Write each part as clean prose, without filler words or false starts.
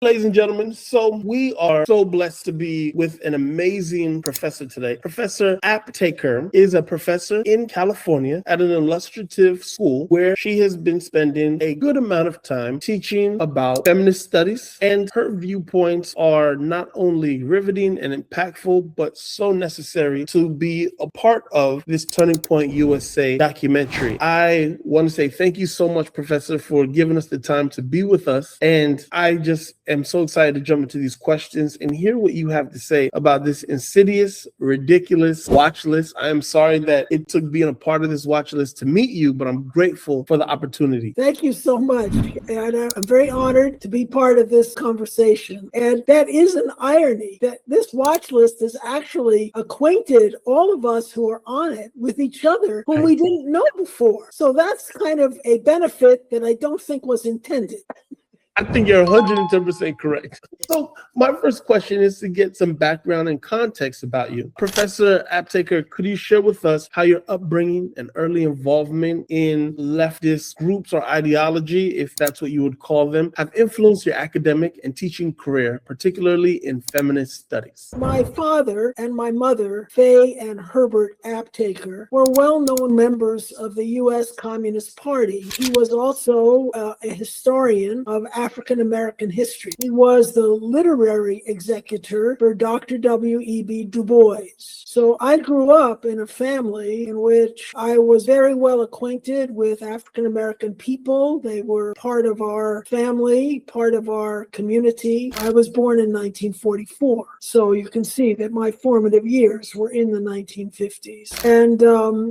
Ladies and gentlemen, so we are so blessed to be with an amazing professor today. Professor Aptheker is a professor in California at an illustrative school where she has been spending a good amount of time teaching about feminist studies, and her viewpoints are not only riveting and impactful, but so necessary to be a part of this Turning Point USA documentary. I want to say thank you so much, Professor, for giving us the time to be with us, and I just am so excited to jump into these questions and hear what you have to say about this insidious, ridiculous watch list. I am sorry that it took being a part of this watch list to meet you, but I'm grateful for the opportunity. Thank you so much. And I'm very honored to be part of this conversation. And that is an irony that this watch list has actually acquainted all of us who are on it with each other whom we didn't know before. So that's kind of a benefit that I don't think was intended. I think you're 110% correct. So my first question is to get some background and context about you. Professor Aptheker, could you share with us how your upbringing and early involvement in leftist groups or ideology, if that's what you would call them, have influenced your academic and teaching career, particularly in feminist studies? My father and my mother, Faye and Herbert Aptheker, were well-known members of the U.S. Communist Party. He was also a historian of African-American history. He was the literary executor for Dr. W.E.B. Du Bois. So I grew up in a family in which I was very well acquainted with African-American people. They were part of our family, part of our community. I was born in 1944. So you can see that my formative years were in the 1950s. And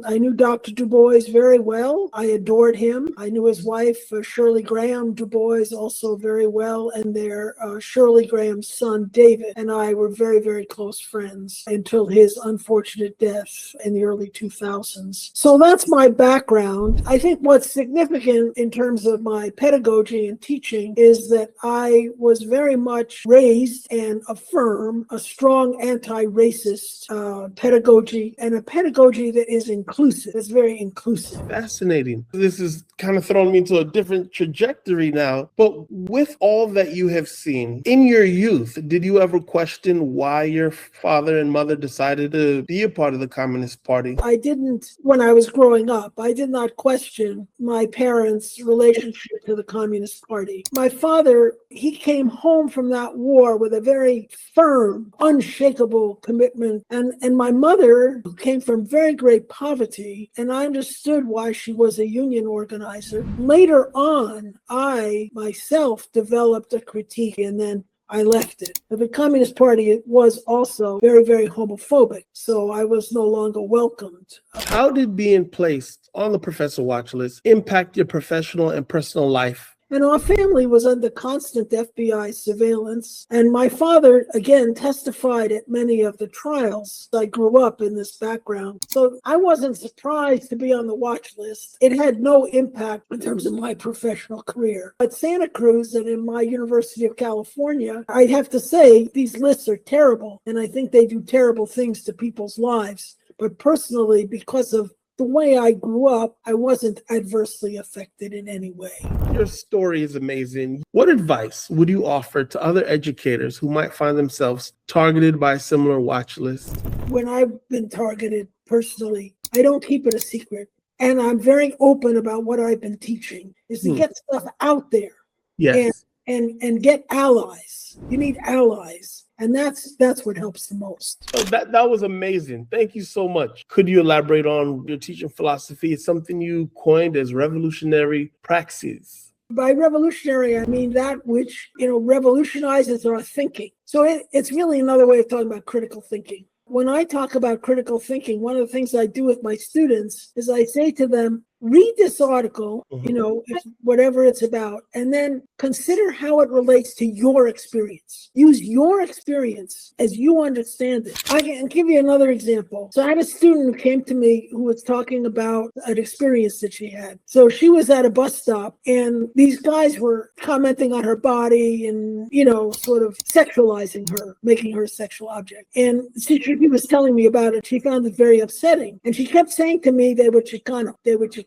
I knew Dr. Du Bois very well. I adored him. I knew his wife, Shirley Graham Du Bois, also very well, and their Shirley Graham's son, David, and I were very, very close friends until his unfortunate death in the early 2000s. So that's my background. I think what's significant in terms of my pedagogy and teaching is that I was very much raised and affirm a strong anti-racist pedagogy, and a pedagogy that is inclusive. It's very inclusive. Fascinating. This is kind of throwing me into a different trajectory now, but with all that you have seen in your youth, did you ever question why your father and mother decided to be a part of the Communist Party? I didn't, when I was growing up, I did not question my parents' relationship to the Communist Party. My father, he came home from that war with a very firm, unshakable commitment. And my mother, who came from very great poverty, and I understood why she was a union organizer. Later on, I myself developed a critique, and then I left it. The Communist Party was also very, very homophobic, so I was no longer welcomed. How did being placed on the Professor Watchlist impact your professional and personal life? And our family was under constant FBI surveillance. And my father, again, testified at many of the trials. I grew up in this background. So I wasn't surprised to be on the watch list. It had no impact in terms of my professional career. At Santa Cruz and in my University of California, I have to say these lists are terrible. And I think they do terrible things to people's lives. But personally, because of the way I grew up, I wasn't adversely affected in any way. Your story is amazing. What advice would you offer to other educators who might find themselves targeted by a similar watch list? When I've been targeted personally, I don't keep it a secret. And I'm very open about what I've been teaching, is to get stuff out there. Yes. And get allies. You need allies. And that's what helps the most. So that was amazing. Thank you so much. Could you elaborate on your teaching philosophy? It's something you coined as revolutionary praxis. By revolutionary, I mean that which, revolutionizes our thinking. So it's really another way of talking about critical thinking. When I talk about critical thinking, one of the things I do with my students is I say to them, read this article, whatever it's about, and then consider how it relates to your experience. Use your experience as you understand it. I can give you another example. So I had a student who came to me who was talking about an experience that she had. So she was at a bus stop, and these guys were commenting on her body and, sort of sexualizing her, making her a sexual object. And she was telling me about it. She found it very upsetting. And she kept saying to me, they were Chicano.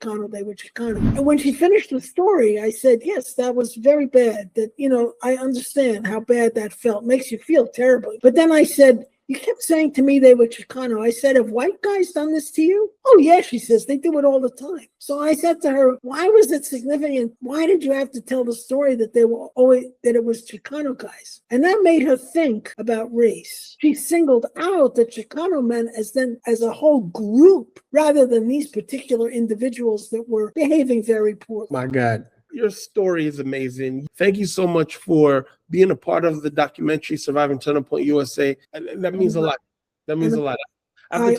Chicano, they were Chicano. And when she finished the story, I said, yes, that was very bad. That, I understand how bad that felt. Makes you feel terribly. But then I said, you kept saying to me they were Chicano. I said, have white guys done this to you? Oh, yeah, she says, they do it all the time. So I said to her, why was it significant? Why did you have to tell the story that it was Chicano guys? And that made her think about race. She singled out the Chicano men as a whole group, rather than these particular individuals that were behaving very poorly. My God. Your story is amazing. Thank you so much for being a part of the documentary Surviving Turning Point USA. That means a lot. That means a lot. I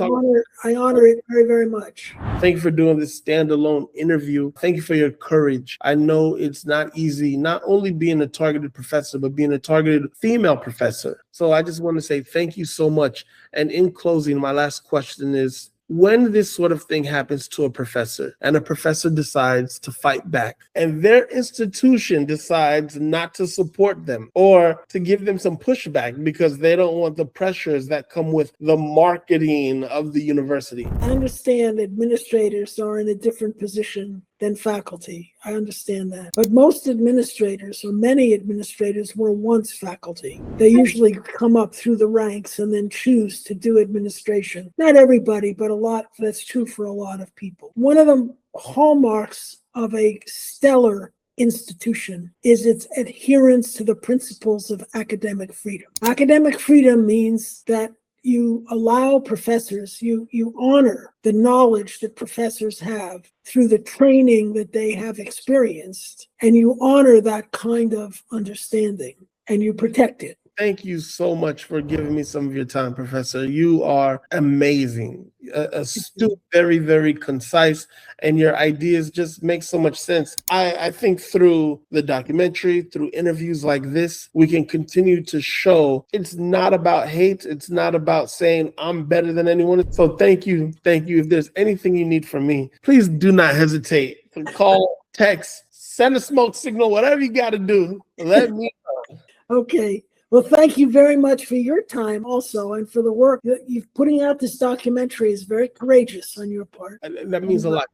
honor it very, very much. Thank you for doing this standalone interview. Thank you for your courage. I know it's not easy, not only being a targeted professor, but being a targeted female professor. So I just want to say thank you so much. And in closing, my last question is, when this sort of thing happens to a professor and a professor decides to fight back and their institution decides not to support them or to give them some pushback because they don't want the pressures that come with the marketing of the university. I understand administrators are in a different position than faculty. I understand that. But most administrators, or many administrators, were once faculty. They usually come up through the ranks and then choose to do administration. Not everybody, but a lot. That's true for a lot of people. One of the hallmarks of a stellar institution is its adherence to the principles of academic freedom. Academic freedom means that you allow professors, you honor the knowledge that professors have through the training that they have experienced, and you honor that kind of understanding, and you protect it. Thank you so much for giving me some of your time, Professor. You are amazing, astute, very, very concise, and your ideas just make so much sense. I think through the documentary, through interviews like this, we can continue to show it's not about hate. It's not about saying I'm better than anyone. So thank you. Thank you. If there's anything you need from me, please do not hesitate to call, text, send a smoke signal, whatever you got to do. Let me know. Okay. Well, thank you very much for your time also, and for the work that you're putting out. This documentary is very courageous on your part. That means a lot.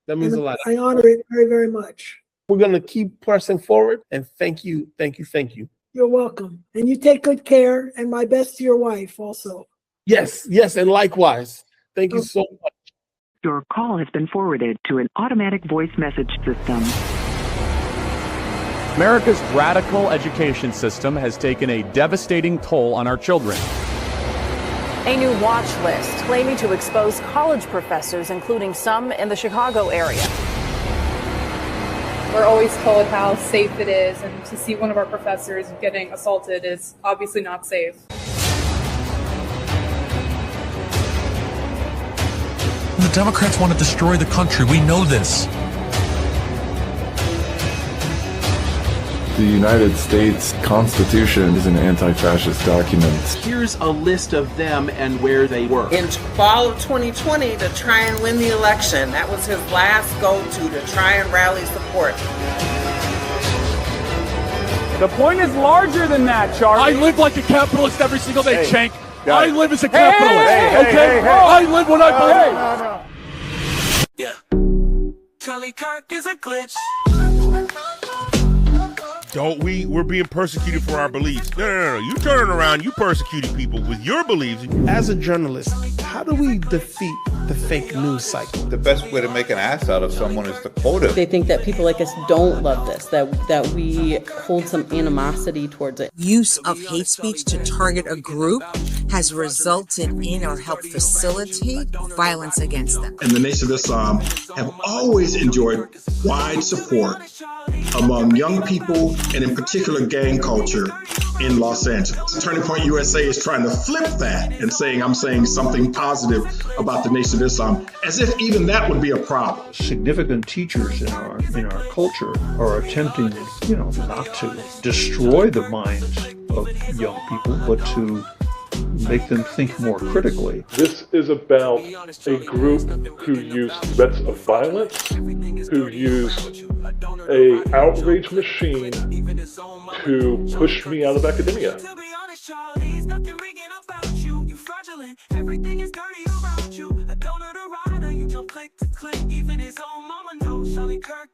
That means a lot. I honor it very, very much. We're going to keep pressing forward, and thank you, thank you, thank you. You're welcome. And you take good care, and my best to your wife also. Yes, and likewise. Thank you so much. Your call has been forwarded to an automatic voice message system. America's radical education system has taken a devastating toll on our children. A new watch list claiming to expose college professors, including some in the Chicago area. We're always told how safe it is, and to see one of our professors getting assaulted is obviously not safe. The Democrats want to destroy the country. We know this. The United States Constitution is an anti-fascist document. Here's a list of them and where they were. In fall of 2020, to try and win the election, that was his last go-to, to try and rally support. The point is larger than that, Charlie. I live like a capitalist every single day, Shank. I live as a Hey, capitalist, okay? I live when I believe. Yeah. Charlie Kirk is a glitch. We're being persecuted for our beliefs. No. You turn around, you persecuting people with your beliefs. As a journalist, how do we defeat the fake news cycle? The best way to make an ass out of someone is to quote it. They think that people like us don't love this, that we hold some animosity towards it. Use of hate speech to target a group has resulted in or helped facilitate violence against them. And the Nation of Islam have always enjoyed wide support among young people, and in particular gang culture in Los Angeles. Turning Point USA is trying to flip that and saying I'm saying something positive about the Nation of Islam, as if even that would be a problem. Significant teachers in our culture are attempting, not to destroy the minds of young people, but to make them think more critically. This is about a group who used threats of violence, who used a outrage machine to push me out of academia. Everything is dirty around you. A donor to rider, you jump click to click, even his own mama Kirk.